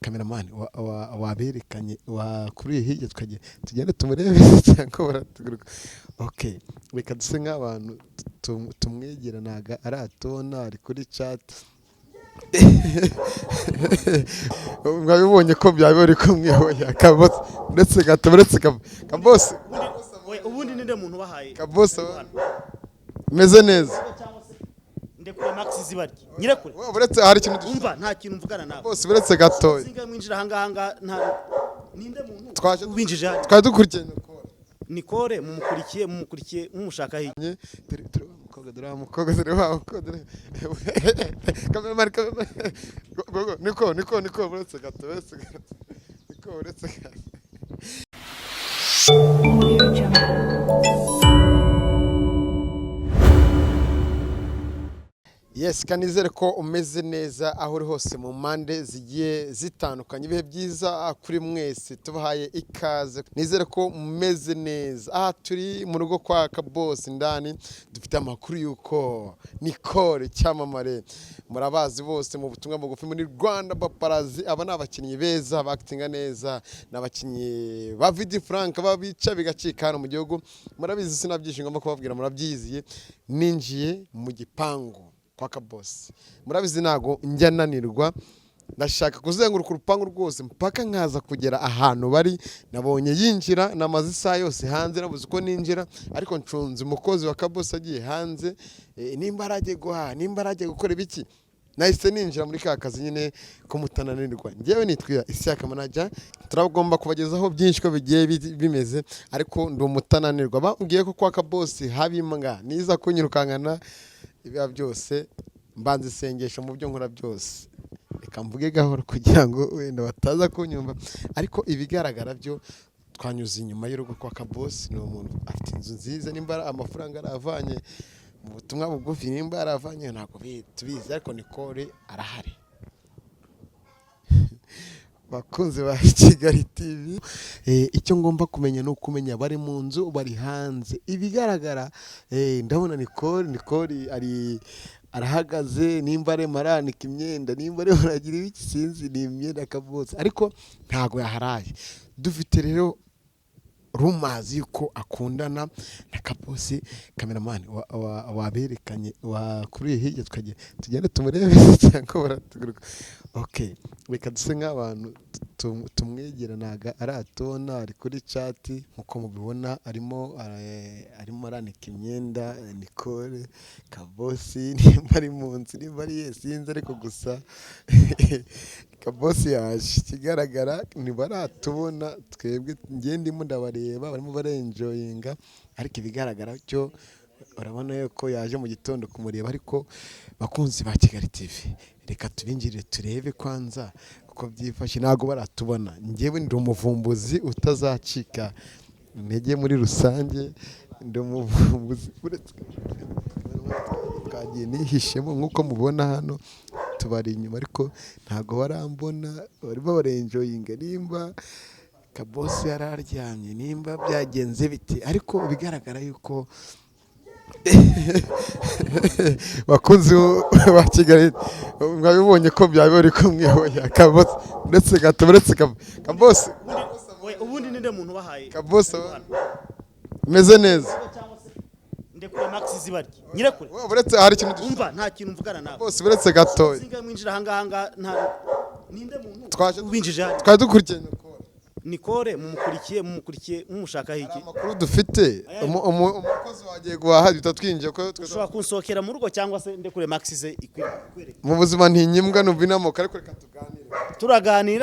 kameramani waberekanye kuri hirya tugende tumurebe cyangwa baratuguruka. Okay, reka duse nk'abantu tumwegera naga aratona ari kuri chat. Mwabibonye ko byabe bari kumwe hoya kabose ndetse gatoberetse kabose ubundi ninde muntu bahaye kabose meze neza ndekure Max zibarye nyirekure uretse hari ikintu umva nta kintu mvugana nawe bose uretse gatoya singa mwinjira hanga nta ninde muntu twaje ubinjije twari dukurikiye Nikore mumukurikiye mumushaka hirye umukobwa dore wa kameramani gogo niko uretse gatoya niko uretse Yes, kanizere ko umeze neza aho uri hose mu mpande zigiye zitandukanye. Ibihe byiza kuri mwese tubahaye ikaze. Nizere ko umeze neza. Aha turi mu rugo kwa Kabosi ndani dufite amakuru yuko Nikore cyamamare murabazi bose mu butumwa bugufi muri Rwanda paparazi. Aba nabakinnyi beza bakitinga neza, nabakinnyi ba Vidi Frank babica bigacika hano mu gihugu. Murabizi sinabyishingamo kubabwira murabyiziye. Ninjiye mu gipangu kwa Kabosi. Murabizi nago njya nanirwa, ndashaka kuzenguruka urupangu rwose mpaka nkaza kugera ahantu bari. Nabonye yinjira namaze isaha yose hanze nabuze uko ninjira, ariko ncunze umukozi wa Kabosi agiye hanze. Nimba aragiye guhaha, nimba aragiye gukora ibiki, nahise ninjira muri ka kazi nyine ko mutananirwa. Ngewe nitwira Ishyaka manager, turagomba kubagezaho byinshi ko bigiye bimeze, ariko ndi umutananirwa. Bambwiye ko kwa Kabosi haba imbwa niza kunyirukankana ibiba byose, mbanze isengesho mu byo nkora byose. Reka mvuge gahoro kugira ngo wenda bataza kunyumva, ariko ibigaragara byo twanyuze inyuma y'urugo kwa Kabosi. Ni umuntu afite inzu nziza, nimba amafaranga aravanye mu butumwa bugufi, nimba aravanye ntabwo tubizi, ariko Nikore arahari. Bakunze ba Kigali TV, icyo ngomba kumenya no kumenya bari mu nzu bari hanze. Ibigaragara ndabona Nikore arahagaze, nimba ari maranika imyenda, nimba ari baragira ibiki sinzi, ni imyenda Kabosi, ariko ntago yaharaye. Dufite rero rumazi yuko akundana na Kabosi. Kameramani waberekanye kuri hirya tugende tumurebe cyangwa baratuguruka. Okay, reka duse nk'abantu tumwegera naga aratona ari kuri chat. Nkuko mubibona arimo aranika imyenda Nikore. Kabosi nimba ari mu nzu, nimba ari yesinze, ariko gusa Kabosi yaje. Kigaragara ntibaratubona twebwe, ndimo ndabareba barimo barenjoyinga, ariko ibigaragara cyo urabona yuko yaje mu gitondo kumureba. Ariko bakunzi ba Kigali TV, reka tubinjirire turebe kwanza uko byifashe. Ntago baratubona, ngewe ndi umuvumbuzi utazacika intege muri rusange, ndi umuvumbuzi twagiye nihishemo nk'uko mubona hano tubari inyuma, ariko ntago barambona. Barimo barenjoyinga nimba Kabosi yararyamye, nimba byagenze biti, ariko bigaragara yuko bakunzi ba Kigali mwabibonye ko byabe bari kumwe hoya Kabosi ndetse gatoberetse Kabosi ubundi ninde muntu bahaye Kabosi meze neza ndekure Max zibarye nyirekure uretse hari ikintu umva nta kintu mvugana nawe bose uretse gatoya singa mwinjira hanga nta ninde muntu twaje ubinjije twari dukurikiye Nikore mumushaka hirye makuru dufite. Umukozi wagiye guhaha bitatwinjiye ko ushobora kunsohokera mu rugo, cyangwa se ndekure Max ze ikwereke mu buzima ntinyimwa numva inamoka, ariko reka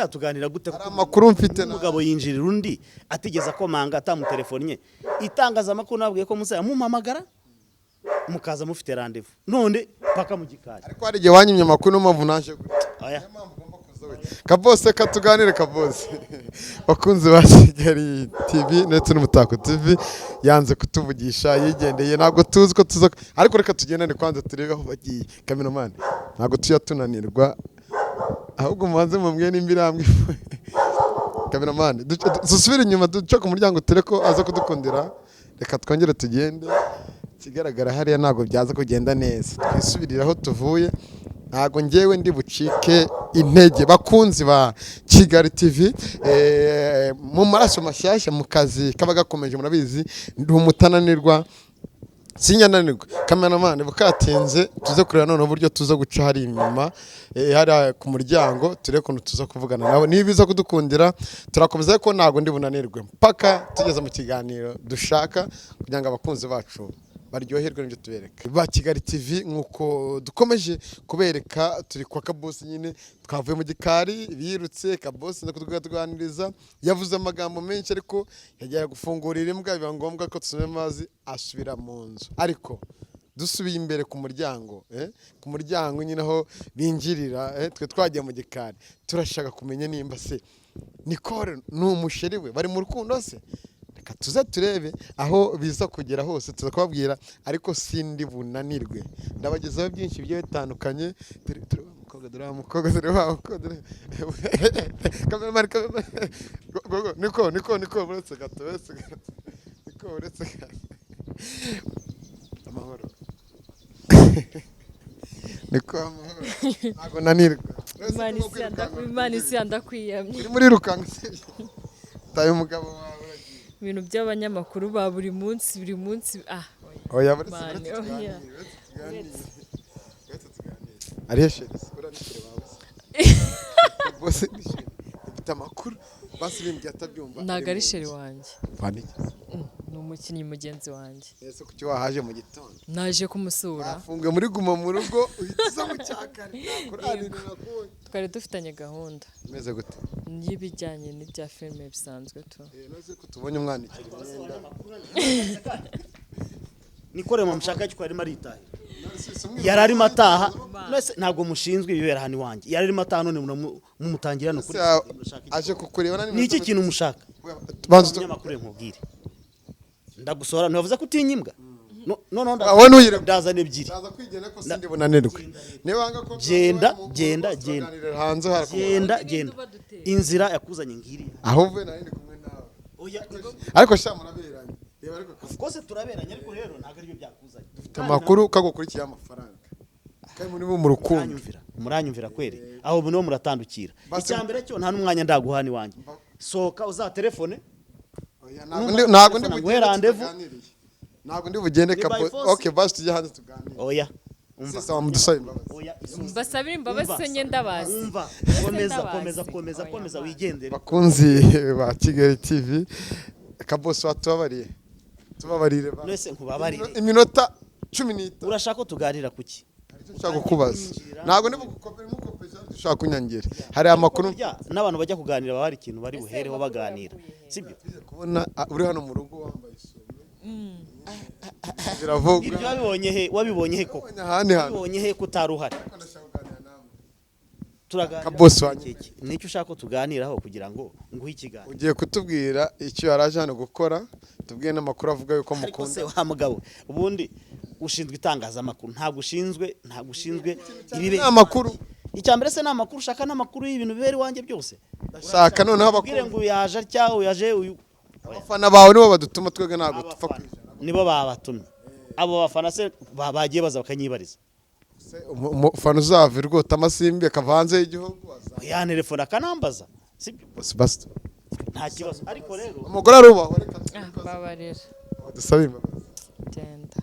tuganira gute ko amakuru mfite. Umugabo yinjirira undi atigeze akomanga atamutelefonnye. Itangazamakuru nabwiye ko musaya mumpamagara mukaza mufite rendez-vous, none paka mu gikari, ariko hari igihe wanyimye amakuru n'umpamvu naje aya Kabosi katuganire. Kabosi bakunze ba Kigali TV ndetse n'Umutako TV yanze kutuvugisha, yigendeye. Ntabwo tuzi ko tuza, ariko reka tugendane kwanza turebe aho bagiye. Kameramani ntabwo tuya tunanirwa, ahubwo mubanze mumwe n'imbirambwe. Kameramani dusubire inyuma duce ku muryango ture ko aza kudukundira. Reka twongere tugende. Kigaragara hariya ntabwo byaza kugenda neza, twisubirira aho tuvuye. ntago ngewe ndi bucike intege bakunzi ba Kigali TV mu maraso mashyashya mu kazi kaba gakomeje murabizi ndi umutananirwa sinyananirwa cameraman bukatinze tuze kureba none uburyo tuza guca hari inyuma hari ku muryango ture kuntu tuza kuvugana nawe nibiza kudukundira turakomeza ko ntago ndi bunanirwe mpaka tugeze mu kiganiro dushaka kugira ngo abakunzi bacu baryoherwe n'ibyo tubereka ba Kigali TV nkuko dukomeje kubereka turi kwa Kabosi nyine twavuye mu gikari birutse Kabosi ndakutuganiriza yavuze amagambo menshi ariko yagiye gufungurira imbwa biba ngombwa ko tusome amazi asubira mu nzu ariko dusubiye imbere ku muryango nyine aho binjirira twe twagiye mu gikari turashaka kumenya nimba se Nicole n'umusheri we bari mu rukundo se tuza turebe aho biza kugera hose tuza kubabwira ariko sindi bunanirwe ndabagezaho byinshi bigiye bitandukanye niko uretse gato amahoro niko amahoro ntago nanirwa Imana isi yandakwiyamye uri muri rukanga tayo umugabo wawe ibintu by'abanyamakuru ba buri munsi oya bari ariye bose bita makuru basibimbye atabyumva ntago ari sheri wanjye panike ni umukinnyi mugenzi wanjye ese kuki wahaje mu gitondo naje kumusura afunge muri guma mu rugo uhita mu cyakari twari dufitanye gahunda imeze gute y'ibijyanye n'ibya filime bisanzwe tu naze ko tubonye umwandikira imyenda Nicole mushaka cyo arimo aritaye yari arimo ataha ntabwo mushinzwe ibibera hano iwanjye yari arimo ataha none mumutangira no kuri aje kukureba ni iki kintu mushaka umunyamakuru nkubwire ndagusora ntibavuze ko utinya imbwa no wowe nuyire ndazana ebyiri ndaza kwigena ko sindi bunanirwe niwanga ko genda inzira yakuzanye ngiri ahubwo nari ndi kumwe nawe ariko sha muraberanye of course turaberanye ariko rero ntago ari byo byakuzanye dufite amakuru kagukurikiye amafaranga kandi muri bo mu rukundo muranyumvira kwere aho niho muratandukira icyambere cyo nta numwanya ndaguhani wanjye soka uza telefone ntago ndi bugende okay basi tujye hanze tuganire oya umva mudusaba imbabazi mbasabira imbabazi se nyenda bazi umva komeza wigendere bakunzi ba Kigali TV Kabosi watubabariye tubabarire nese nkubabarire iminota 10 urashaka ko tuganira kuki nshaka kukubaza ntago ndi bugukopera mukopeza dushaka kunyangera hari amakuru n'abantu bajya kuganira baba hari ikintu bari buhereho baganira sibyo kubona uri hano mu rugo wambaye isume biravuga ibyo wabibonye he koko wabibonye he kutaruhari turaganira Kabosi wanjye nicyo ushaka ko tuganiraho kugira ngo nguhe ikiganiro ugiye kutubwira icyo yaraje hano gukora tubwiye n'amakuru avuga yuko mukunda wa mugabo ubundi ushinzwe itangazamakuru ntabwo ushinzwe ibibe amakuru icyambere se n'amakuru ushaka n'amakuru y'ibintu bibera iwanjye byose shaka noneho abakuru ngo yaje cyangwa yaje uyu abafana bawe nibo badutuma twege ntago tupfa kwijana nibo babatumye abo bafana se bagiye baza bakanyibariza umufana uzava irwota amasimbi akavanze y'igihugu ya telefone akanambaza sibyo basta nta kibazo ariko rero umugore arubaho reka babarira dusabe imbabazi genda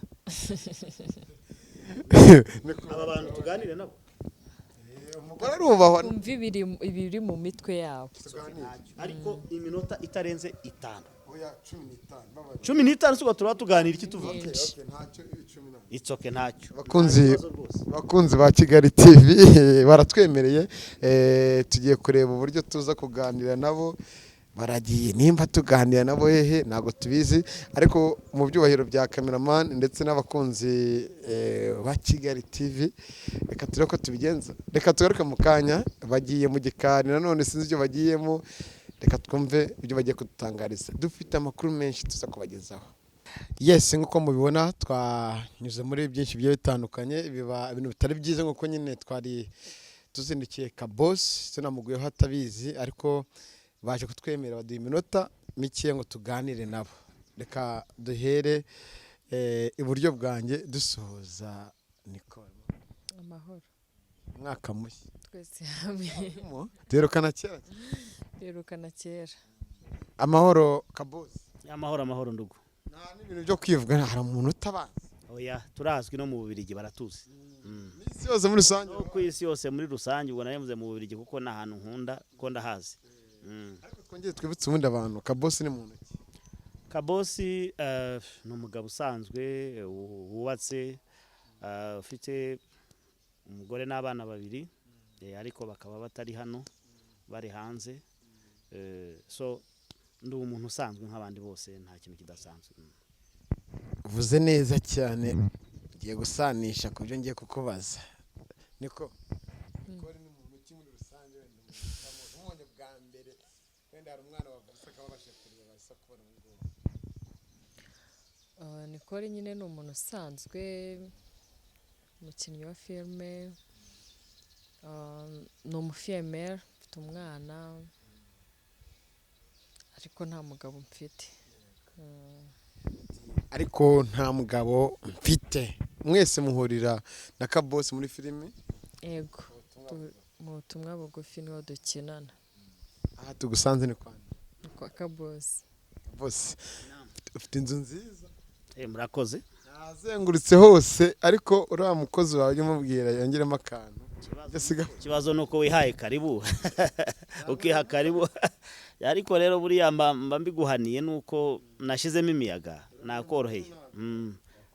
aba bantu tuganire nabo umugore arubaho umva ibiri mu mitwe yabo ariko iminota itarenze 5 oya 15 15 suko turaba tuganira iki tuvuga itsoke ntacyo bakunzi ba Kigali TV baratwemereye tugiye kureba uburyo tuza kuganira nabo baragiye nimba tuganira nabo hehe ntago tubizi ariko mu byubahiro bya cameraman ndetse n'abakunzi ba Kigali TV reka tureko ko tubigenza reka tugaruke mu kanya bagiye mu gikari nanone sinzi ibyo bagiyemo reka twumve ibyo bagiye kudutangariza dufite amakuru menshi tuza kubagezaho yes nkuko mubibona twanyuze muri byinshi bigiye bitandukanye biba ibintu bitari byiza nkuko nyine twari tuzindukiye Kabosi tunamuguyeho atabizi ariko baje kutwemera baduha iminota mike ngo tuganire nabo reka duhere iburyo bwanjye dusoza Nicole amahoro Mwaka mushya. twese hamwe Terukana kera. birukana kera. Amahoro kabosi. amahoro ndugu. Nta n'ibintu byo kwivuga hari umuntu utabazi. Oya turazwi no mu Bubiligi baratuzi. Isi yose muri rusange. No ku isi yose muri rusange ubwo naremuze mu Bubiligi kuko na ahantu nkunda ko ndahazi. Ariko twongeye twibutse ubundi abantu kabosi ni muntu ki? Kabosi ni umugabo usanzwe wubatse ufite umugore n'abana babiri ariko bakaba batari hano bari hanze so ndi umuntu usanzwe nk'abandi bose nta kintu kidasanzwe. Uvuze neza cyane ugiye gusanisha ku byo ngiye kukubaza niko kuri ni muntu ki muri rusange wenda umuntu bwa mbere wenda hari umwana wavutse akaba abasha kureba basa kubona ngo Nikore nyine ni umuntu usanzwe umukinnyi wa filime ni umufiyemeri mfite umwana ariko nta mugabo mfite. ariko nta mugabo mfite. Mwese muhurira na kabosi muri filime? Yego mu butumwa bugufi niho dukinana. Aha tugusanze ni kwande? Ni kwa kabosi. Kabosi ufite inzu nziza. Murakoze. Nazengurutse hose ariko uriya mukozi wawe umubwira yongeremo akantu. Ikibazo nuko wihaye karibu ukiha karibu ariko rero buriya mba mbiguhaniye nuko nashizemo imiyaga nakoroheye.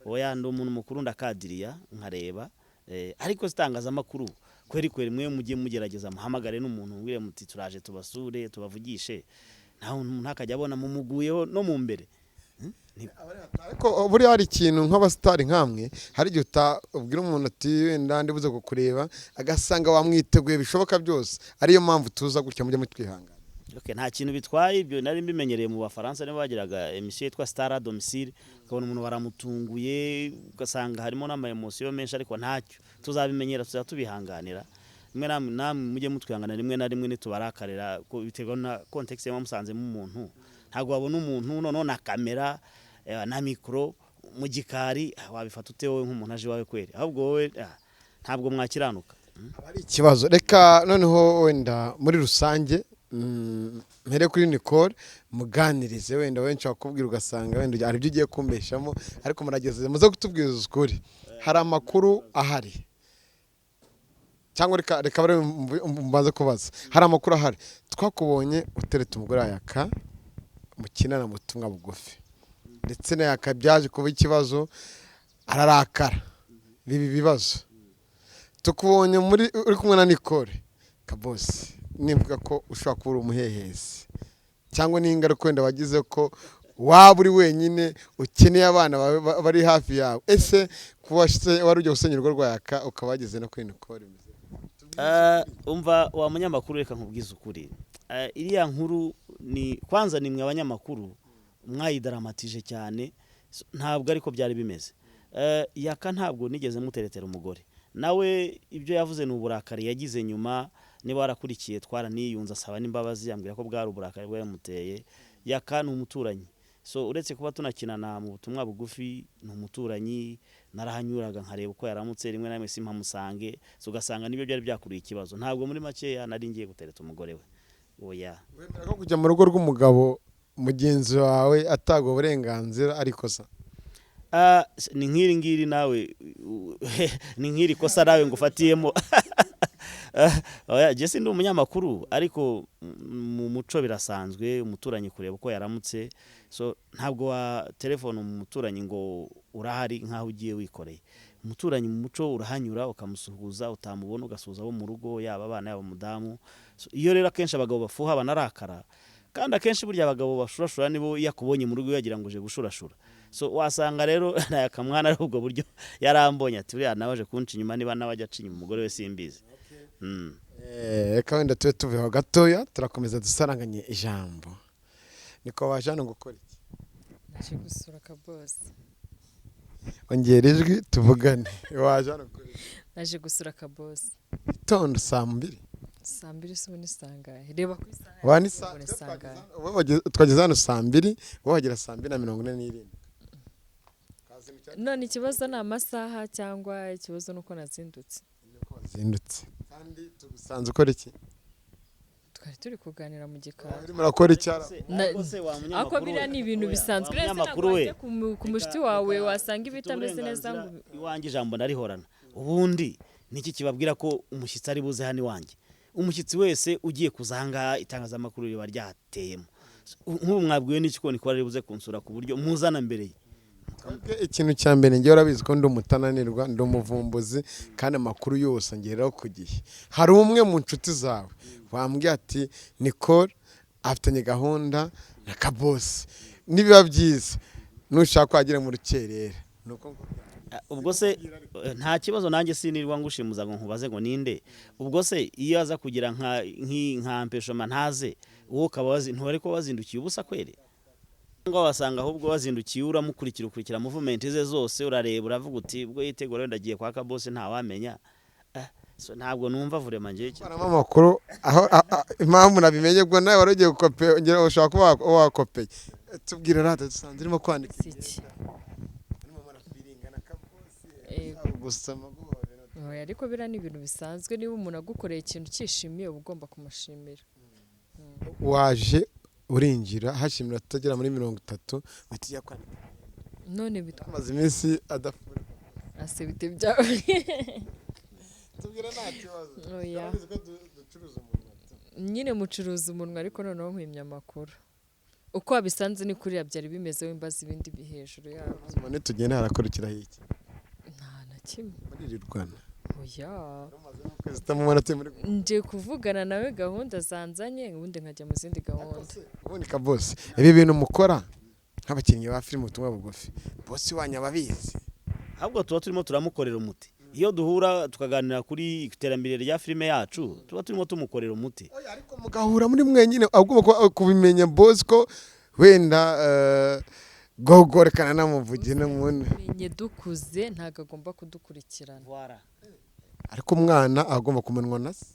Oya ndi umuntu mukuru ndakadiriya nkareba ariko zitangaza makuru kweri mwe mujye mugerageza muhamagare n'umuntu ngire muti turaje tubasure tubavugishe naho ntakajya abona mumuguyeho no mu mbere. Ariko buriya hari ikintu nk'abasitari nkamwe hari igihe utabwira umuntu ati wenda ndibuze kukureba agasanga wamwiteguye bishoboka byose ariyo mpamvu tuza gutya mujye mutwihangana. Nta kintu bitwaye ibyo nari mbimenyereye mu Bafaransa nibo bagiraga emission yitwa Star à domicile ukabona umuntu baramutunguye ugasanga harimo n'ama emotion menshi ariko ntacyo tuzabimenyera tuzatubihanganira rimwe namwe mujye mutwihangana rimwe na rimwe nitubarakarira biterwa na context yamusanze mu muntu ntago wabona umuntu none na kamera na mikro mu gikari wabifata ute wowe nk'umuntu aje wawe kweri ahubwo wowe ntabwo mwakiranuka. Ari ikibazo reka noneho wenda muri rusange mpere kuri Nicole muganirize wenda wenshi wakubwira ugasanga wenda ari byo ugiye kumbeshamo ariko murageze muze kutubwiza ukuri hari amakuru ahari cyangwa reka bare mbanze kubaza hari amakuru ahari twakubonye utereta umugore ayaka mukinana mu butumwa bugufi ndetse n'ayaka byaje kuba ikibazo ararakara bibi bibazo tukubonye muri uri kumwe na Nicole kabosi nimvuga ko ushobora kuba umuhehesi cyangwa n'ingaruka wenda wagize ko waba uri wenyine ukeneye abana bari hafi yawe ese kuba wari ujya gusenya urugo rwayaka ukaba wageze no kuri Nicole? Umva wa munyamakuru reka nkubwiza ukuri iriya nkuru ni kwanza nimwe abanyamakuru mwayidramatije cyane ntabwo ariko byari bimeze. Yaka ntabwo nigeze muteretera umugore nawe ibyo yavuze ni uburakari yagize nyuma niba warakurikiye twaraniyunza asaba n'imbabazi yambwira ko bwari uburakari bwe yamuteye. Yaka ni umuturanyi so uretse kuba tunakinana mu butumwa bugufi ni umuturanyi narahanyuraga nkareba uko yaramutse rimwe na rimwe simpamusange so ugasanga nibyo byari byakuriye ikibazo ntabwo muri make nari ngiye gutereta umugore we. Oya wemera ko kujya mu rugo rw'umugabo mugenzi wawe atagwa uburenganzira ariko sa ni nkiri ngiri nawe ni nkiri kosa nawe ngufatiyemo. Oya Jesse ndi umunyamakuru ariko mu muco birasanzwe umuturanyi kureba uko yaramutse so ntabwo wa telefone umuturanyi ngo urahari nkaho ugiye wikoreye. Umuturanyi mu muco urahanyura ukamusuhuza utamubona ugasuhuza abo mu rugo yaba abana yaba mudamu so iyo rero akenshi abagabo bafuha banarakara kandi akenshi burya abagabo bashurashura nibo yakubonye mu rugo yagira ngo uje gushurashura so wasanga rero nayakamwana ari ubwo buryo yarambonye ati buriya nabaje kunca inyuma niba nabajya acinya umugore we simbizi. Reka wenda tube tuveho gatoya turakomeza dusaranganye ijambo. Niko waje hano gukora iki? Naje gusura kabosi. Ongera ijwi tuvugane. Waje hano gukora iki? Naje gusura kabosi. Tondo saa 2. Saa 2 se unisangahe reba ku isaha. Wani saa twageze hano saa 2 wahagera saa 2:47. None ikibazo ni amasaha cyangwa ikibazo nuko nazindutse? wazindutse kandi tugusanze ukora iki? twari turi kuganira mu gikari urimo urakora icyara ako biriya ni ibintu bisanzwe umunyamakuru we ku mushiti wawe wasanga ibitameze neza ngo iwanjye ijambo narihorana ubundi niki kibabwira ko umushyitsi ari buze hano iwanjye? Umushyitsi wese ugiye kuzanga itangazamakuru riba ryateyemo. Nk'ubu mwabwiwe n'iki ko nikora ribuze kunsura ku buryo muzana mbere ye. Ikintu cya mbere ngiye urabizi ko ndi umutananirwa, ndi umuvumbuzi kandi amakuru yose ngeraho ku gihe. Hari umwe mu nshuti zawe wambwiye ati Nicole afitanye gahunda na kabosi, nibiba byiza nushaka wagire mu rukerera. Ubwo se nta kibazo nanjye sinirwa ngushimuza ngo nkubaze ngo ninde. Ubwo se iyo aza kugira nka mpeshoma ntaze uwo kabazi ntwari ko wazindukiye ubusa kwere ngo wasanga ahubwo wazindukiye ukurikira movement ze zose urareba uravuga uti ubwo yitegura wenda agiye kwa kabosi nta wamenya. So ntabwo numva vurema ngiye iki amakuru aho impamvu nabimenye bwo nawe waragiye gukope ngera ushaka kuba wakopeye. Tubwire rata dusanze irimo kwandika iki ariko bira ni ibintu bisanzwe. Niba umuntu agukoreye ikintu cyishimiye uba ugomba kumushimira. Waje urinjira hashimira tutagera muri 30 bitijya kwandika none bitwamaze iminsi adafura ase bite byawe. Tubwira nta kibazo oya ducuruza umuntu nyine mucuruza umuntu ariko noneho nkwimya amakuru uko wabisanze ni kuri byari bimeze wimbaza ibindi bihejuru yabo. None tugenda harakorukira iki nta na kimwe muri Rwanda. oya zitamubona muri nje kuvugana nawe gahunda zanzanye ubundi nkajya mu zindi gahunda. Ubundi ka boss ibi bintu mukora nk'abakinnyi ba filime ubutumwa bugufi boss wanyu ababizi ahubwo tuba turimo turamukorera umuti. Iyo duhura tukaganira kuri iterambere rya filime yacu tuba turimo tumukorera umuti. Ariko mugahura muri mwenyine agomba kubimenya boss ko wenda GOGO rekana namuvugiye namune menye dukuze ntago agomba kudukurikirana. Ariko umwana agomba kumenwa na se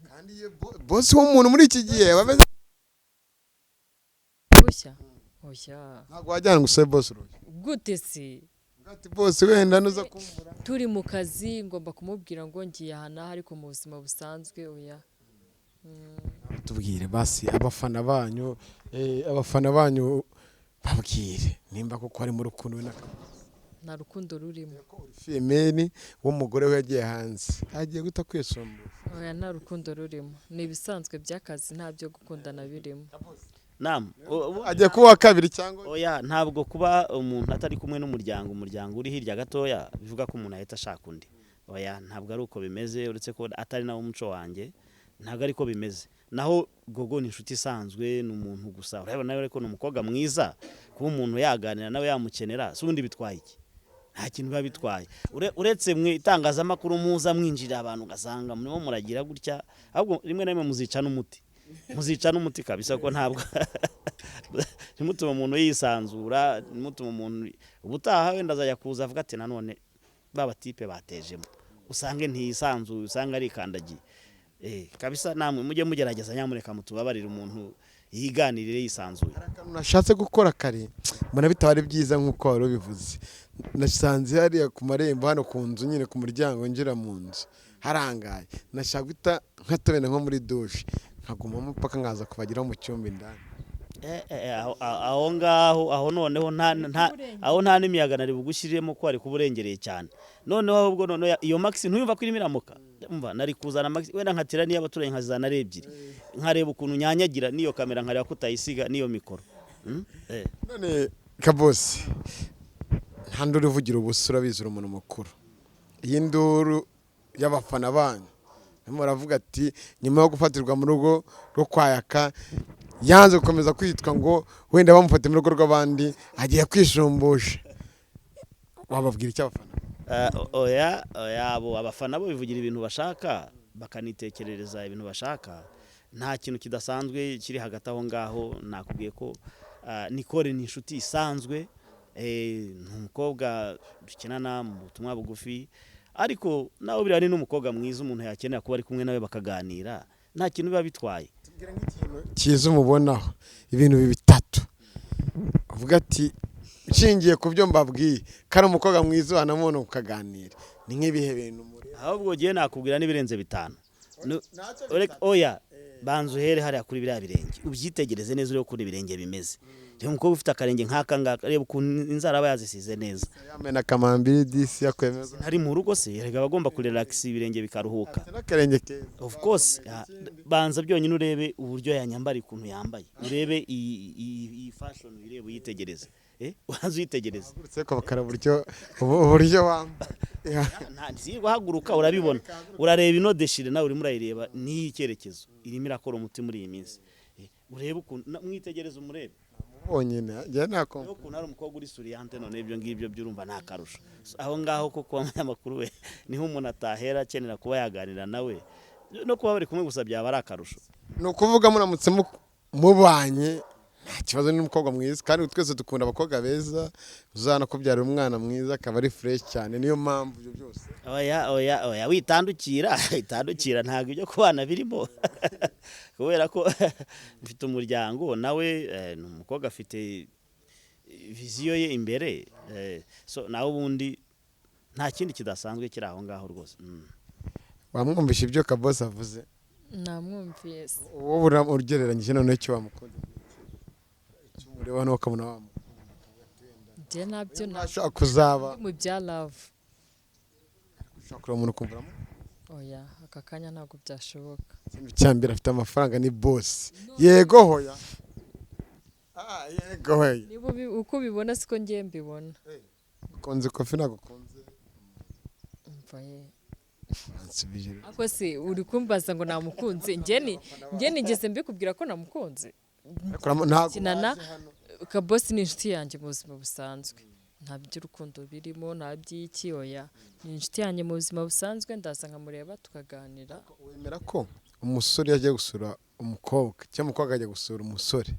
kandi boss w'umuntu muri iki gihe bameze bushya. oya ntago wajyana gusa boss ruye gute se ati boss wenda nuza kumvura turi mu kazi ngomba kumubwira ngo ngiye hana ariko mu buzima busanzwe oya. Tubwire basi abafana banyu babwire nimba koko ari mu rukundo we nta rukundo rurimo. Femeni w'umugore we yagiye hanze agiye guta kwisumbuza. Oya nta rukundo rurimo ni ibisanzwe by'akazi nta byo gukundana birimo. Agiye kuba kabiri cyangwa oya ntabwo kuba umuntu atari kumwe n'umuryango uri hirya gatoya bivuga ko umuntu ahita ashaka undi. Oya ntabwo ari uko bimeze uretse ko atari nawo umuco wanjye ntabwo ariko bimeze. Naho GOGO ni inshuti isanzwe n'umuntu gusa urabona nawe ko n'umukobwa mwiza kuba umuntu yaganira nawe yamukenera subundi bitwaye iki nta kintu biba bitwaye uretse mwe itangazamakuru muza mwinjira abantu gasanga murimo muragira gutya ahubwo rimwe na rimwe muzica n'umuti kabisa ko ntabwo nimutuma umuntu yisanzura nimutuma umuntu ubutaha wenda azajya kuza avuga ati nanone baba tipe batejemo usange ntiyisanzuye usanga ari kandagiye kabisa namwe mujye mugerageza nyamureka mutubabarira umuntu yiganirire yisanzuye. Nashatse gukora kare mbona bitari byiza nkuko wari ubivuze. Nasanze hariya ku marembo hano ku nzu nyine ku muryango ngira mu nzu harangaye. Nashaka guta nkatobena nko muri douche nkagumamo paka nkaza kubagira mu cyumba indani. Aho ngaho aho noneho nta n'imiyaga nari bugushyiremo ko ari kuburengereye cyane. Noneho ahubwo noneho iyo maxi ntuyumva ko irimo iramuka. Umva nari kuzana maxi wenda nkatira niyo abaturanye nkazana ari ebyiri. Nkareba ukuntu nyanyagira niyo kamera nkareba ko utayisiga niyo mikoro. None kabosi handuru uvugira ubusura bizura umuntu mukuru. Iyi nduru y'abafana banyu. Muravuga ati nyuma yo gufatirwa mu rugo rwo kwayaka yanze gukomeza kwitwa ngo wenda bamufate mu rugo rw'abandi agiye kwishumbusha. Wababwira icyo abafana? Oya abo abafana bo bivugira ibintu bashaka bakanitekerereza ibintu bashaka. Nta kintu kidasanzwe kiri hagati aho ngaho. Nakubwiye ko Nicole ni inshuti isanzwe n'umukobwa dukinana mu butumwa bugufi ariko nawe birari n'umukobwa mwiza umuntu yakenera kuba ari kumwe nawe bakaganira nta kintu biba bitwaye. Kiza umubonaho ibintu bitatu uvuga ati nshingiye ku byo mbabwiye kari umukobwa mwiza wanamubona ukaganira ni nk'ibihe bintu muri ahubwo giye nakubwira n'ibirenze bitanu oya banza uhere hariya kuri biriya birenge ubyitegereze neza urebe ukuntu ibirenge bimeze reba umukobwa ufite akarenge nk'aka ngaka reba ukuntu inzara aba yazisize neza yamena kamambiri disi yakwemeza hari mu rugo se rega bagomba kurelax ibirenge bikaruhuka n'akarenge keza of course banza byonyine urebe uburyo yanyambara ukuntu yambaye urebe iyi fashion urebe uyitegereze uranze uyitegereze uretse ko bakara uburyo wambaye nta guhaguruka urabibona urareba inodeshire nawe urimo urayireba ni icyerekezo irimo irakora umuti muri iyi minsi urebe ukuntu mwitegereze umurebe bonyine njye nakomva ukuntu ari umukobwa uri suriyante none ibyo ngibyo byurumva nta karusho aho ngaho koko Umunyamakuru we niho umuntu atahera akenera kuba yaganira nawe no kuba bari kumwe gusa byaba ari akarusho ni ukuvuga muramutse mubanye nta kibazo n'umukobwa mwiza kandi twese dukunda abakobwa beza uzana kubyara umwana mwiza akaba ari fresh cyane niyo mpamvu ibyo byose oya witandukira ntabwo ibyo kubana birimo kubera ko mfite umuryango nawe ni umukobwa afite viziyo ye imbere so nawe ubundi nta kindi kidasanzwe kiri aho ngaho rwose wamwumvisha ibyo kabosi avuze namwumviye wowe ugereranyije noneho icyo wamukunda ureba hano ukamuna njye nabyo ntashobora kuzaba mu bya love ushobora kureba umuntu ukumvamo oya aka kanya ntabwo byashoboka icyambere afite amafaranga ni boss yego hoya yego hoya niba uko ubibona siko ngiye mbibona ukunze kofi ntabwo ukunze mvaye ansubije ako se uri kumbaza ngo namukunze njye nigeze mbikubwira ko namukunze kinana kabosi ni inshuti yanjye mu buzima busanzwe nta by'urukundo birimo nta by'iki oya ni inshuti yanjye mu buzima busanzwe ndaza nkamureba tukaganira wemera ko umusore yagiye gusura umukobwa cyangwa umukobwa ajya gusura umusore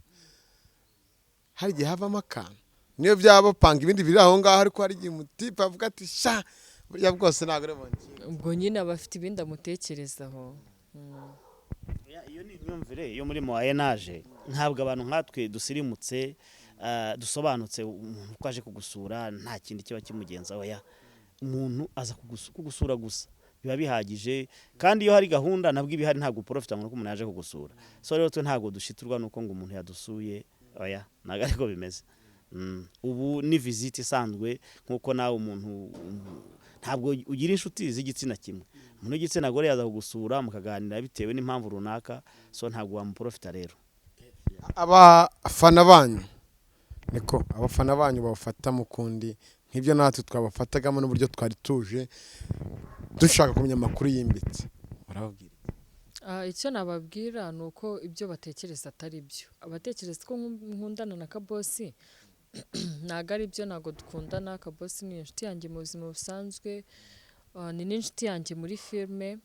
hari igihe havamo akantu niyo byaba bapanga ibindi biri aho ngaho ariko hari igihe umutipe avuga ati sha burya bwose ntabwo ari bongeye ubwo nyine aba afite ibindi amutekerezaho iyo ni imyumvire yo muri moyenage ntabwo abantu nkatwe dusirimutse dusobanutse umuntu ko aje kugusura nta kindi kiba kimugenza oya umuntu aza kugusura gusa biba bihagije kandi iyo hari gahunda nabwo ibihari ntabwo uprofita ngo umuntu yaje kugusura so rero twe ntabwo dushiturwa nuko ngo umuntu yadusuye oya ntabwo ariko bimeze ubu ni visite isanzwe nkuko nawe umuntu ntabwo ugira inshuti z'igitsina kimwe umuntu w'igitsina gore yaza kugusura mukaganira bitewe n'impamvu runaka so ntabwo wamuprofita rero abafana banyu niko abafana banyu bawufata mu kundi nk'ibyo natwe twabafatagamo n'uburyo twari tuje dushaka kumenya amakuru yimbitse barababwira icyo nababwira ni uko ibyo batekereza atari byo abatekereza ko nkundana na kabosi ntabwo ari byo ntabwo dukundana kabosi ni inshuti yanjye mu buzima busanzwe ni n'inshuti yanjye muri filime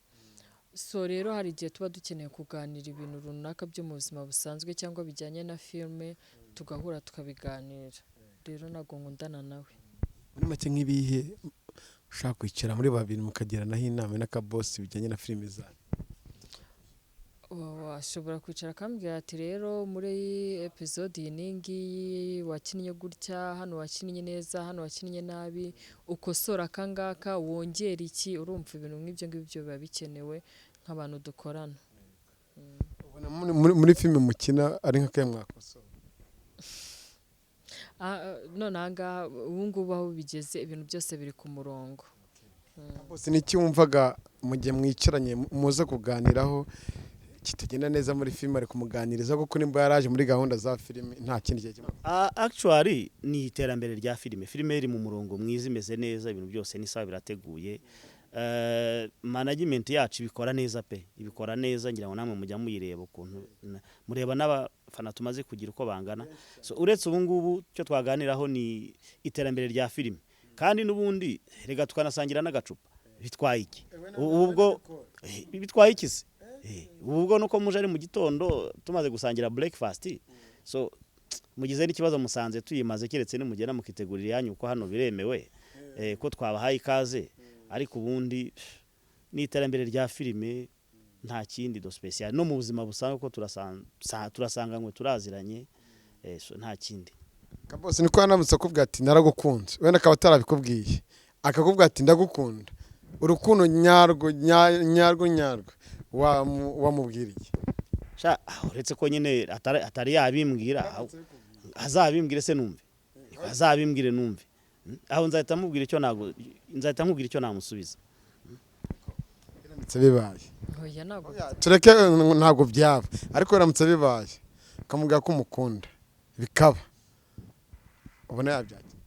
so rero hari igihe tuba dukeneye kuganira ibintu runaka byo mu buzima busanzwe cyangwa bijyanye na filime tugahura tukabiganira rero ntabwo nkundana nawe muri make nk'ibihe ushaka kwicara muri babiri mukagiranaho inama n'akabosi bijyanye na filime zanyu washobora kwicara akambwira ati rero muri episode iyi n'ingiyi wakinnye gutya hano wakinnye neza hano wakinnye nabi ukosora akangaka wongera iki urumva ibintu nk'ibyo ngibyo biba bikenewe nk'abantu dukorana muri filime mukina ari nk'akaye mwakosora none aha ngaha ubu ngubu aho bigeze ibintu byose biri ku murongo bose n'iki wumvaga mu gihe mwicaranye muze kuganiraho kitagenda neza muri filime ari kumuganiriza kuko nimba yaraje muri gahunda za filime nta kindi gihe kimwe actually ni iterambere rya filime iri mu murongo mwiza imeze neza ibintu byose n'isaha birateguye management yacu ibikora neza ibikora neza ngira ngo namwe mujya muyireba ukuntu mureba n'abafana tumaze kugira uko bangana so uretse ubu ngubu cyo twaganiraho ni iterambere rya filime kandi n'ubundi rega tukanasangira n'agacupa bitwaye iki ubwo bitwaye iki se ubwo nuko muje ari mu gitondo tumaze gusangira breakfast so mugize n'ikibazo musanze tuyimaze keretse nimugera mukitegurira yanyu uko hano biremewe ko twabahaye ikaze ariko ubundi ni iterambere rya filime nta kindi do special no mu buzima busanzwe ko turasanganywe turaziranye so nta kindi kabose niko yanamutse akubwira ati naragukunze wenda akaba atarabikubwiye akakubwira ati ndagukunda urukundo nyarwo wamubwiriye uretse ko nyine atari yabimbwira azabimbwire se numve azabimbwire numve aho nzahita mubwira icyo namusubiza biramutse bibaye oya ntabwo tureke ntabwo byaba ariko biramutse bibaye ukamubwira ko umukunda bikaba ubona yabyakira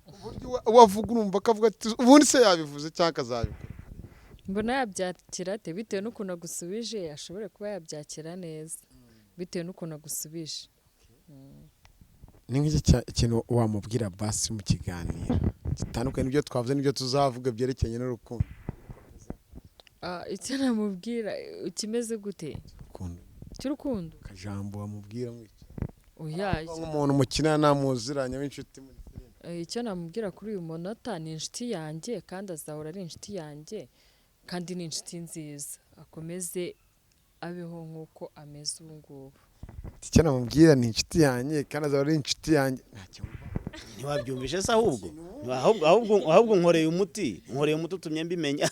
uburyo wavuga urumva akavuga ati ubundi se yabivuze cyangwa akazabikora mbona yabyakira ate bitewe n'ukuntu agusubije ashobora kuba yabyakira neza bitewe n'ukuntu agusubije ni nk'iki kintu wamubwira basi mu kiganiro gitandukanye n'ibyo twavuze n'ibyo tuzavuga byerekeranye n'urukundo icyo namubwira ukimeze gute cy'urukundo akajambo wamubwira oya nk'umuntu mukina namuziranye w'inshuti muri icyo namubwira kuri uyu munota ni inshuti yanjye kandi azahora ari inshuti yanjye kandi ni inshuti nziza akomeze abeho nk'uko ameze ubu ngubu icyo namubwira ni inshuti yanjye kandi azahora ari inshuti yanjye ntiwabyumvishe se ahubwo nkoreye umuti utumye mbimenya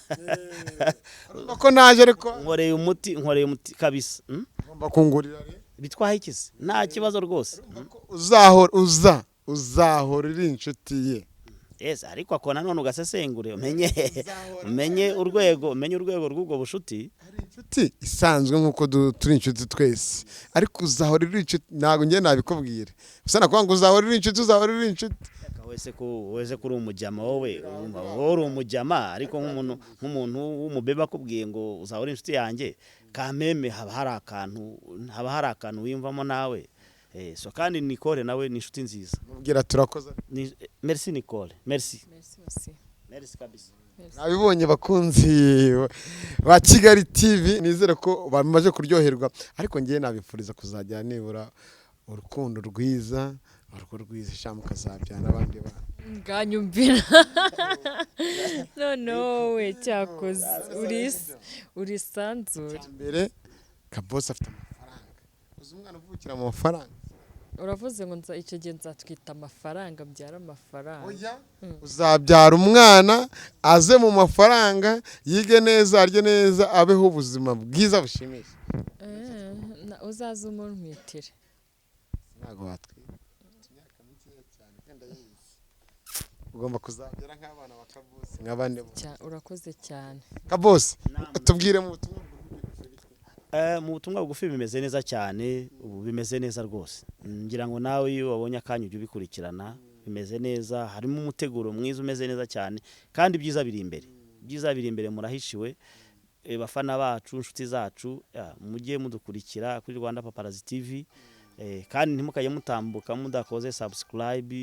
ko naje ariko nkoreye umuti kabisa ngomba kungurira bitwaye ikisi nta kibazo rwose uzahora uri inshuti ye yes ariko ako nanone ugasesengure umenye urwego rw'ubwo bushuti hari inshuti isanzwe nk'uko turi inshuti twese ariko uzahora uri inshuti ntabwo njye nabikubwira gusa nakuvuga ngo uzahora uri inshuti wese kuri umujyama wowe uri umujyama ariko nk'umuntu w'umubebe akubwiye ngo uzahora inshuti yanjye kameme haba hari akantu wiyumvamo nawe so kandi Nicole nawe ni inshuti nziza mubwira turakoze merci Nicole merci kabisa nabibonye bakunzi ba Kigali TV nizere ko bamaze kuryoherwa ariko ngiye nabifuriza kuzajya nibura urukundo rwiza shamu kazabyana abandi bana nganyumvira we cyakoze urisanzure mbere kabosi afite amafaranga uzi umwana uvukira mu mafaranga uravuze ngo icyo gihe nzatwita amafaranga mbyara amafaranga uzabyara umwana aze mu mafaranga yige neza arye neza abeho ubuzima bwiza bushimisha uzaze umuntwitire ntabwo watwita imyaka mikeya cyane kandi yize ugomba kuzabyara nk'abana ba kabosi nk'abandi urakoze cyane kabosi tubwire mu butumwa mu butumwa bugufi bimeze neza cyane ubu bimeze neza rwose ngira ngo nawe iyo wabonye akanya ujye ubikurikirana bimeze neza harimo umuteguro mwiza umeze neza cyane kandi ibyiza biri imbere murahishiwe bafana bacu inshuti zacu mujye mudukurikira kuri Rwanda Paparazzi TV kandi ntimukajye mutambuka mudakoze subscribe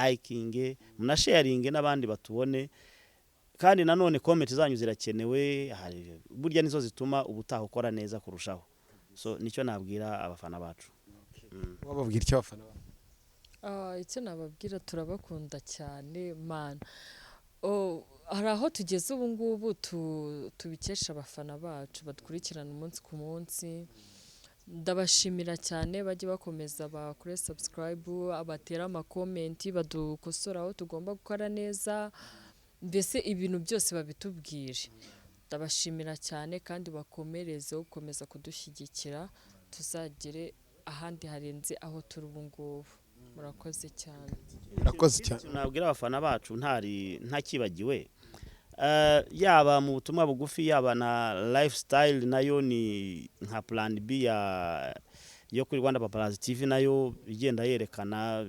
liking munasharinge n'abandi batubone kandi nanone comment zanyu zirakenewe burya nizo zituma ubutaha ukora neza kurushaho so nicyo nabwira abafana bacu wababwira icyo abafana bacu icyo nababwira turabakunda cyane man hari aho tugeze ubu ngubu tubikesha abafana bacu badukurikirana umunsi ku munsi ndabashimira cyane bajye bakomeza bakore subscribe abatera amakomenti badukosora aho tugomba gukora neza mbese ibintu byose babitubwire ndabashimira cyane kandi bakomereze gukomeza kudushyigikira tuzagere ahandi harenze aho turi ubu ngubu murakoze cyane nabwira abafana bacu ntakibagiwe yaba mu butumwa bugufi yaba na lifestyle nayo ni nka plan B yo kuri Rwanda Paparazzi TV nayo igenda yerekana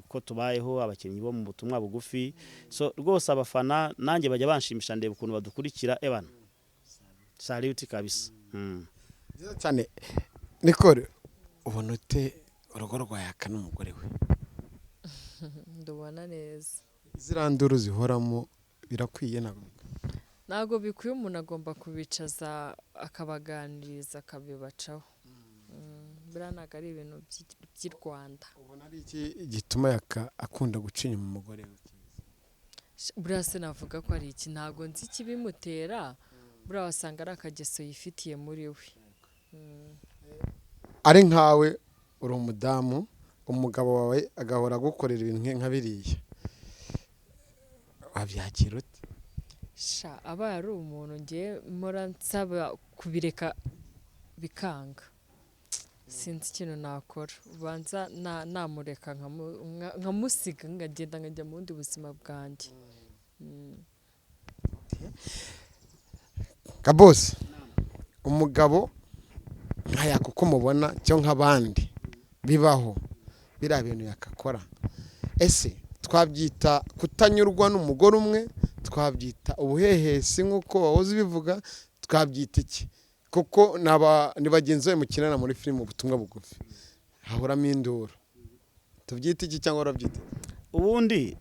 ko tubayeho abakinnyi bo mu butumwa bugufi so rwose abafana nanjye bajya banshimisha ndeba ukuntu badukurikira ebana salute kabisa cyane Nicole ubona ute urugo rwayaka n'umugore we ndubona neza ziranduru zihoramo birakwiye ntabwo bikwiye umuntu agomba kubicaza akabaganiriza akabibacaho biriya ntabwo ari ibintu by'i Rwanda ubona ari iki gituma akunda guca inyuma umugore we buriya se navuga ko ari iki ntabwo nzi ikibimutera buriya wasanga ari akageso yifitiye muri we ari nkawe uri umudamu umugabo wawe agahora agukorera ibintu nka biriya wabyakira ute? sha aba ari umuntu ngiye mpora nsaba kubireka bikanga sinzi ikintu nakora ubanza namureka nkamusiga ngagenda nkajya mu bundi buzima bwanjye. Kabosi umugabo nkaya kuko mubona cyo nk'abandi bibaho biriya bintu yakakora, ese twabyita kutanyurwa n'umugore umwe, twabyita ubuhehesi nk'uko wahoze bivuga, twabyita iki? Kuko ni bagenzi be mukinana muri filime ubutumwa bugufi hahoramo induru, tubyita iki cyangwa urabyita? Ubundi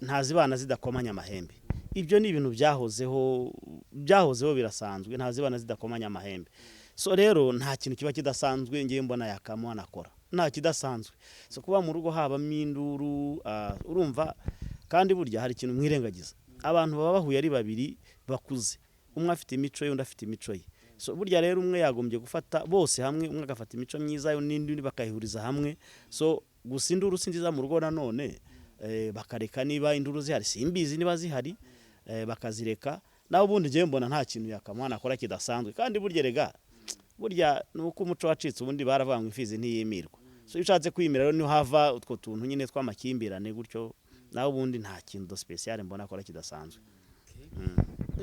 ntazibana zidakomanya amahembe, ibyo ni ibintu byahozeho birasanzwe, ntazibana zidakomanya amahembe. So rero nta kintu kiba kidasanzwe ngiye mbona yakamwa nakora, nta kidasanzwe. So kuba mu rugo habamo induru, urumva, kandi burya hari ikintu mwirengagiza, abantu baba bahuye ari babiri bakuze, umwe afite imico ye undi afite imico ye. So burya rero umwe yagombye gufata bose hamwe, umwe agafata imico myiza n'indi bakayihuriza hamwe. So gusa induru si nziza mu rugo nanone, bakareka niba induru zihari, simbizi niba zihari, bakazireka. Naho ubundi ngiye mbona nta kintu yakamwana akora kidasanzwe, kandi burya rega burya nuko umuco wacitse, ubundi baravanga imfizi ntiyimirwa. So ushatse kwimira rero niho hava utwo tuntu nyine tw'amakimbirane gutyo, naho ubundi nta kintu special mbona akora kidasanzwe.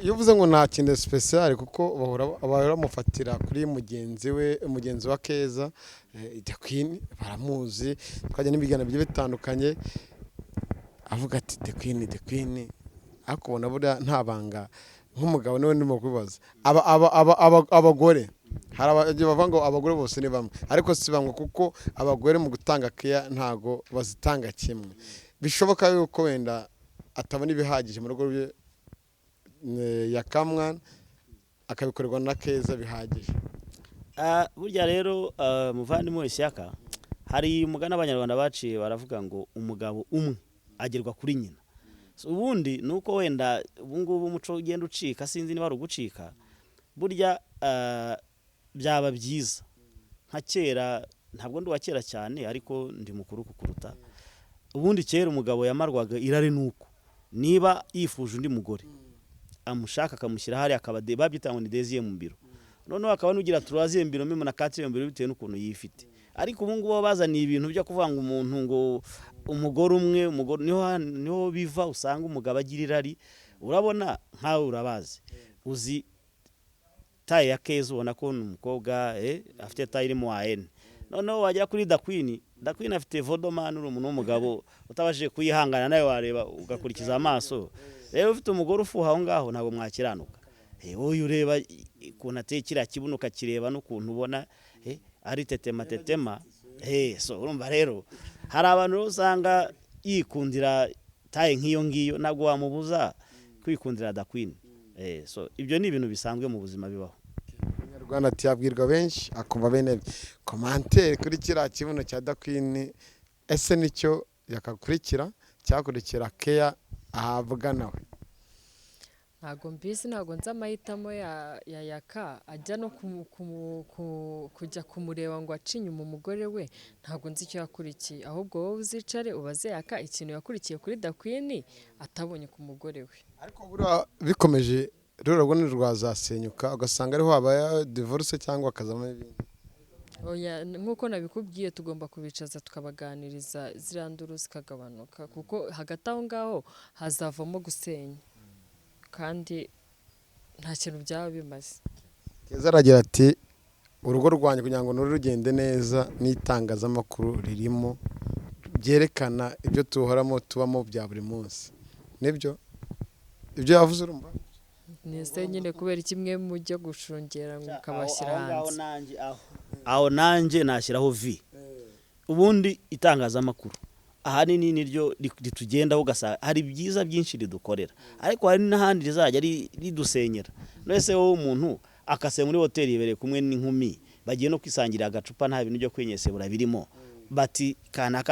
Iyo uvuze ngo nta kintu special, kuko bahora bamufatira kuri mugenzi wa Keza, The Queen baramuzi, twajya n'ibigana bigiye bitandukanye, avuga ati The Queen ariko ubona buriya nta banga nk'umugabo niwe ndimo kubibaza. Abagore hari abagiye bavuga ngo abagore bose ni bamwe, ariko si bamwe, kuko abagore mu gutanga care ntago bazitanga kimwe. Bishoboka yuko wenda atabona ibihagije mu rugo rwe yakamwa akabikorerwa na Keza bihagije. Burya rero muvandimwe Ishyaka, hari umugani Abanyarwanda baciye baravuga ngo umugabo umwe agerwa kuri nyina. So ubundi nuko wenda ubungubu umuco ugenda ucika, sinzi niba ari ugucika, burya byaba byiza nka kera. Ntabwo ndi wa kera cyane ariko ndi mukuru kukuruta. Ubundi kera umugabo yamarwaga irari nuko niba yifuje undi mugore amushaka akamushyira hari akabade babyita ngo ni deziye mu biro, noneho akaba nugira turaziye mbiro mimo na katire mbiro bitewe n'ukuntu yifite. Ariko ubu ngubu bazaniye ibintu byo kuvanga umuntu ngo umugore umwe, niho biva usanga umugabo agira irari. Urabona nkawe urabazi, uzi taye ya Keza ubona ko umukobwa afite taye iri mu AN, noneho wajya kuri The Queen afite vodomani, uri umuntu w'umugabo utabashije kuyihangana nawe wareba ugakurikiza amaso. Rero ufite umugore ufuha aho ngaho ntabwo mwakiranuka. Wowe ureba ukuntu atekera kibunuka kireba n'ukuntu ubona ari tetema. So urumva rero hari abantu usanga yikundira taye nk'iyo ngiyo, ntabwo wamubuza kwikundira The Queen. So ibyo ni ibintu bisanzwe mu buzima bibaho. Abanyarwanda tiyabwirwa benshi akumva bene commentaire kuri kiriya kibuno cya The Queen, ese nicyo yakakurikira cyakurikira Care ahabwa nawe? Ntago mbizi, ntago nzi amahitamo ya yaka ajya no kujya kumureba ngo acinye mu mugore we, ntago nzi icyo yakurikiye. Ahubwo wowe uzicare ubaze yaka ikintu yakurikiye kuri The Queen atabonye ku mugore we. Ariko buriya bikomeje rero urabona rwazasenyuka ugasanga ariho habaye divorce cyangwa akazamo ibindi. Oya, nkuko nabikubwiye tugomba kubicaza tukabaganiriza ziranduru zikagabanuka, kuko hagati aho ngaho hazavamo gusenya kandi nta kintu byaba bimaze. Keza aragira ati urugo rwanjye kugira ngo nurugende neza n'itangazamakuru ririmo byerekana ibyo tuhoramo tubamo bya buri munsi. Nibyo ibyo yavuze urumva? Nese nyine kubera kimwe mujya gushungera ngo kabashyira hanze. Aho nanjye nashyiraho vi. Ubundi itangazamakuru ahanini niryo ritugendaho, ugasa hari byiza byinshi ridukorera, ariko hari n'ahandi rizajya ridusenyera. Nese wowe umuntu akase muri hoteli yibereye kumwe n'inkumi bagiye no kwisangira agacupa, nta bintu byo kwenyesebura birimo, bati kana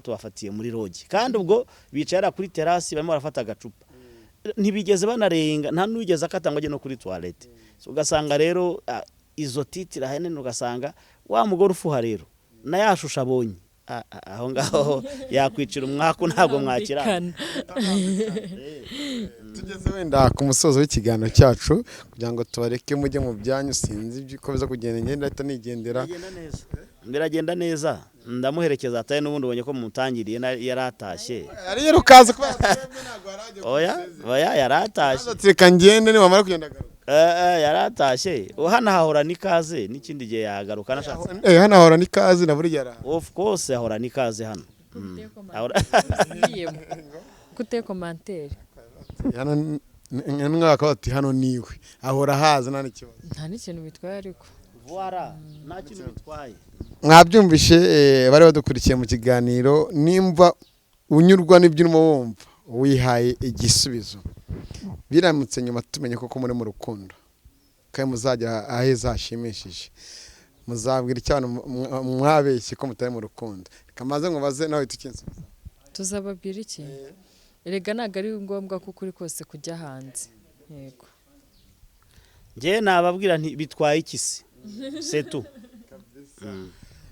tubafatiye muri rogi, kandi ubwo bicara kuri terasi barimo barafata agacupa, ntibigeze banarenga, nta n'ugeze akatangwa no kuri toilette. So ugasanga rero izo titira hanene, ugasanga wa mugore ufuha rero na yashusha abonye aho ngaho yakwicira umwaku ntabwo mwakira. Tugeze wenda ku musozo w'ikiganiro cyacu kugira ngo tubareke mujye mu byanyu, sinzi ko biza kugenda ngenda ahita nigendera. Biragenda neza ndamuherekeza ataye n'ubundi ubonye ko mutangiriye yaratashye. Ari rero kaza kubera ntabwo araje. Oya yaratashye. Reka ngende ni wamara kugenda garuka. Yaratashye. Hano hahora n'ikaze n'ikindi gihe yagaruka nashatse. Hano hahora n'ikaze na buri yara. Of course hahora n'ikaze hano. Kute commentaire. Hano mwaka ati hano niwe ahora haza nta n'ikibazo. Nta n'ikintu bitwaye ariko. Voilà, nta kintu bitwaye. Mwabyumvishe bari badukurikiye mu kiganiro, nimba unyurwa n'ibyo urimo wumva wihaye igisubizo, biramutse nyuma tumenye koko muri mu rukundo kandi muzajya aheza hashimishije, muzabwira icyo mwabeshye ko mutari mu rukundo. Kamaze nkubaze nawe tukinsubiza, tuzababwira iki? Erega ntabwo ari ngombwa ko kuri kose kujya hanze. Yego, njye nababwira nti bitwaye ikisi setu.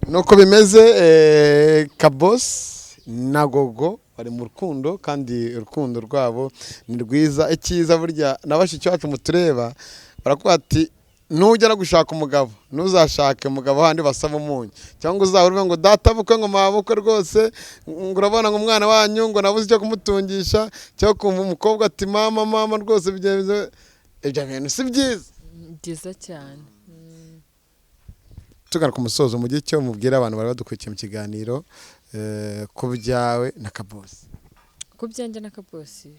Nuko bimeze. Kabosi na Gogo bari mu rukundo kandi urukundo rwabo ni rwiza. Icyiza burya na bashiki bacu mutureba barakuba ati nujya gushaka umugabo ntuzashake umugabo handi basaba umunyu, cyangwa uzahurwe ngo data bukwe ngo mabukwe rwose ngo urabona ngo umwana wanyu ngo nabuze icyo kumutungisha, cyangwa kumva umukobwa ati mama rwose ibyo bintu si byiza. Byiza cyane. Tugana ku musozo mu gihe cyo mubwira abantu bari badukurikiye mu kiganiro ku byawe na Kabosi. Ku byanjye na Kabosi,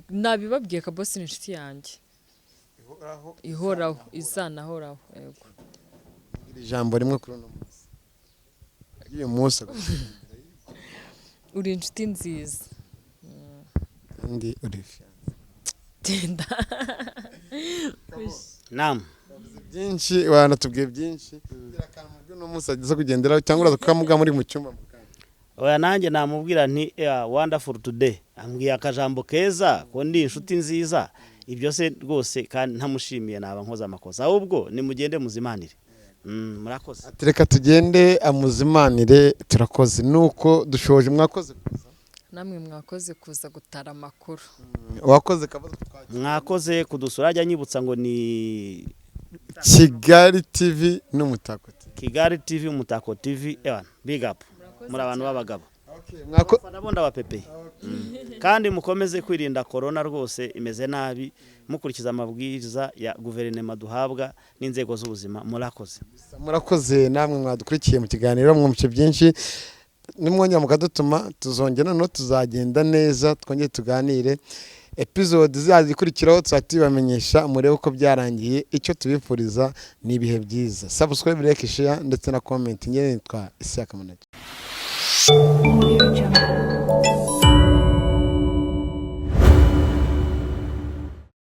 nabibabwiye. Kabosi ni inshuti yanjye ihoraho, izanahoraho. Yego, ijambo rimwe kuri uno munsi, uyu munsi uri inshuti nziza kandi uri genda. Naam, byinshi wanatubwiye byinshi, kugira akantu mu uno munsi agize kugendera cyangwa uraza kukamuga muri mu cyumba. oya nanjye namubwira nti wonderful today, ambwiye akajambo keza ko ndi inshuti nziza. Ibyo se rwose kandi ntamushimiye naba nkoza amakosa, ahubwo nimugende muzimanire. Murakoze. Reka tugende amuzimanire. Turakoze nuko dushoje. Mwakoze kuza, namwe mwakoze kuza gutara amakuru. wakoze Kabosi. Mwakoze kudusura. Ajya nyibutsa ngo ni Kigali TV n'Umutako TV. Kigali TV, Umutako TV. Big up muri abantu b'abagabo. Nabonda bapepe. Kandi mukomeze kwirinda corona rwose imeze nabi, mukurikiza amabwiriza ya guverinoma duhabwa n'inzego z'ubuzima. Murakoze namwe mwadukurikiye mu kiganiro, mwumvise byinshi. Nimwongera mukadutuma tuzongera no tuzagenda neza, twongeye tuganire. Episode zazikurikiraho tuzatubamenyesha murebe uko byarangiye. Icyo tubifuriza ni ibihe byiza. Subscribe, like, share ndetse na comment. Nge nitwa Ishyano.